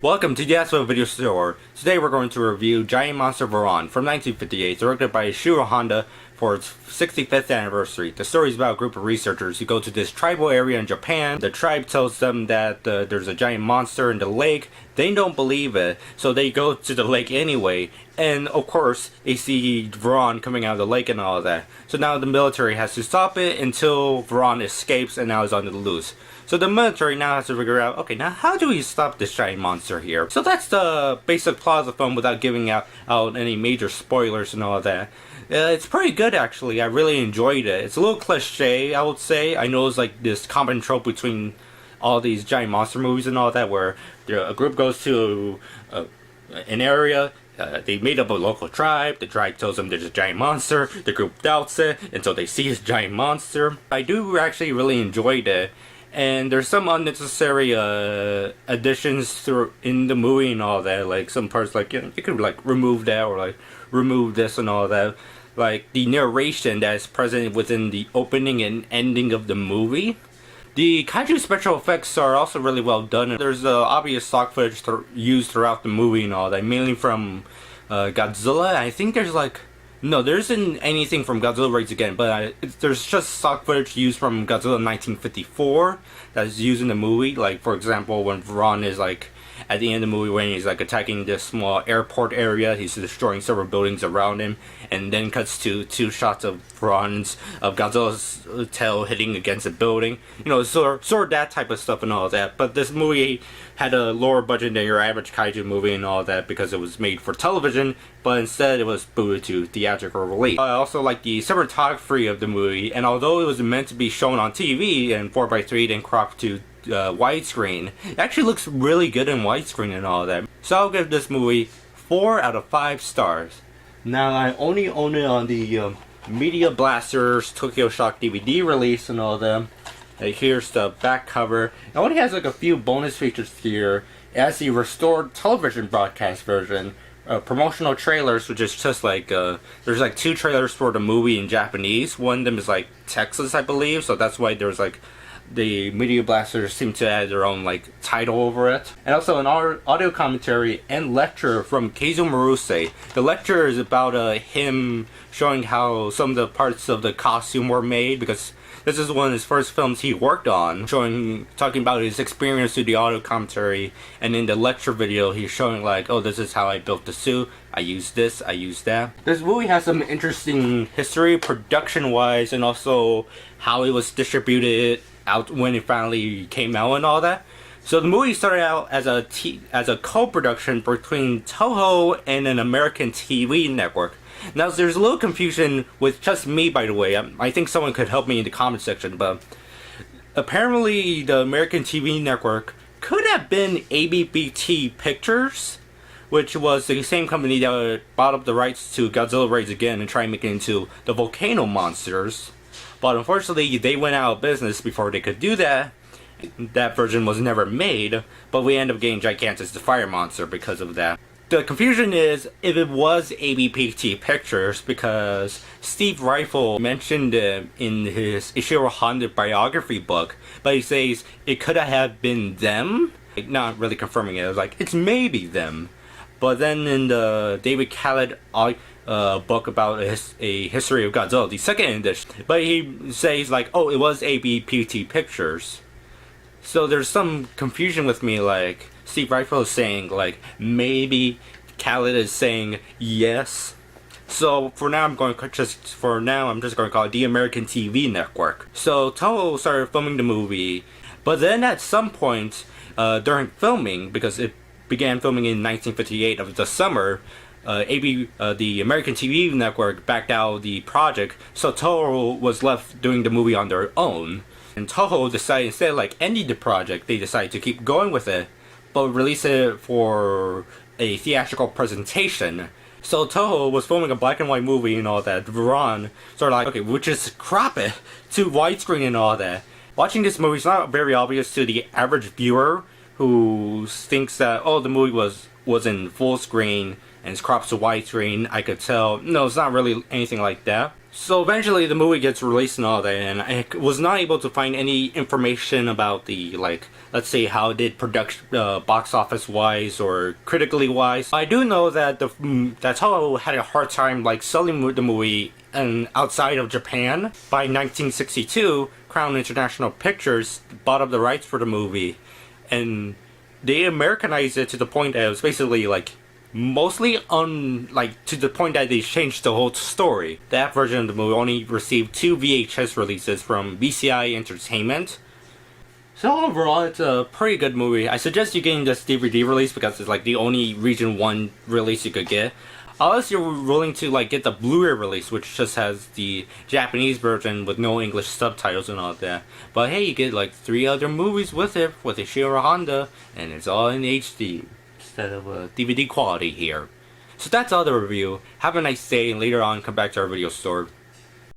Welcome to the ACEVEDO video store. Today we're going to review Giant Monster Varan from 1958, directed by Ishiro Honda for its 65th anniversary. The story is about a group of researchers who go to this tribal area in Japan. The tribe tells them that there's a giant monster in the lake. They don't believe it, so they go to the lake anyway. And of course, they see Varan coming out of the lake and all that. So now the military has to stop it until Varan escapes and now is on the loose. So the military now has to figure out, okay, now how do we stop this giant monster here? So that's the basic plot of the film without giving out any major spoilers and all that. It's pretty good actually. I really enjoyed it. It's a little cliche, I would say. I know it's like this common trope between all these giant monster movies and all that, where a group goes to an area. They made up a local tribe. The tribe tells them there's a giant monster. The group doubts it until they see this giant monster. I do actually really enjoyed it. And there's some unnecessary additions in the movie and all that. Like some parts, like, you know, you could like remove that or like remove this and all that. Like the narration that is present within the opening and ending of the movie. The kaiju special effects are also really well done. There's obvious stock footage used throughout the movie and all that, mainly from Godzilla. I think there's like... No, there isn't anything from Godzilla Raids Again, but there's just stock footage used from Godzilla 1954 that's used in the movie. Like, for example, when Varan is like at the end of the movie, when he's like attacking this small airport area, he's destroying several buildings around him, and then cuts to two shots of Godzilla's tail hitting against a building. You know, sort of that type of stuff and all that. But this movie had a lower budget than your average kaiju movie and all that because it was made for television, but instead it was booted to theatrical release. I also like the cinematography of the movie, and although it was meant to be shown on TV and 4:3 then cropped to widescreen, it actually looks really good in widescreen and all that. So I'll give this movie 4 out of 5 stars. Now I only own it on the Media Blasters Tokyo Shock DVD release and all that. Here's the back cover. It only has like a few bonus features here. It has the restored television broadcast version, promotional trailers, which is just like there's like 2 trailers for the movie in Japanese. One of them is like Texas, I believe, so that's why there's like the Media Blasters seem to add their own like title over it. And also an audio commentary and lecture from Keizo Maruse. The lecture is about him showing how some of the parts of the costume were made, because this is one of his first films he worked on, talking about his experience through the audio commentary. And in the lecture video, he's showing like, oh, this is how I built the suit. I used this, I used that. This movie has some interesting history, production-wise, and also how it was distributed out when it finally came out and all that. So the movie started out as a co-production between Toho and an American TV network. Now there's a little confusion with just me, by the way. I think someone could help me in the comment section, but apparently the American TV network could have been ABBT Pictures, which was the same company that bought up the rights to Godzilla Raids Again and tried making it into the Volcano Monsters. But unfortunately, they went out of business before they could do that. That version was never made, but we end up getting Gigantus the Fire Monster because of that. The confusion is if it was ABPT Pictures, because Steve Rifle mentioned it in his Ishiro Honda biography book, but he says it could have been them. Not really confirming it. It was like, it's maybe them. But then in the David Khaled book about a history of Godzilla, the second edition, but he says like, oh, it was ABPT Pictures. So there's some confusion with me, like Steve Rifle is saying like maybe Khaled is saying yes. So for now I'm just going to call it the American TV network. So Toho started filming the movie, but then at some point during filming, because it began filming in 1958 of the summer, the American TV network backed out of the project, so Toho was left doing the movie on their own. And Toho decided, instead of like ending the project, they decided to keep going with it, but release it for a theatrical presentation. So Toho was filming a black and white movie and all that. Varan started like, okay, we'll just crop it to widescreen and all that. Watching this movie is not very obvious to the average viewer, who thinks that, oh, the movie was in full screen and it's cropped to widescreen. I could tell, no, it's not really anything like that. So eventually the movie gets released and all that, and I was not able to find any information about the, like, let's say how it did production, box office wise or critically wise. I do know that that Toho had a hard time like selling the movie and outside of Japan. By 1962, Crown International Pictures bought up the rights for the movie, and they Americanized it to the point that it was basically like mostly to the point that they changed the whole story. That version of the movie only received 2 VHS releases from BCI Entertainment. So overall, it's a pretty good movie. I suggest you getting this DVD release because it's like the only region 1 release you could get. Unless you're willing to like get the Blu-ray release, which just has the Japanese version with no English subtitles and all that. But hey, you get like 3 other movies with it with Ishiro Honda, and it's all in HD instead of DVD quality here. So that's all the review. Have a nice day, and later on come back to our video store.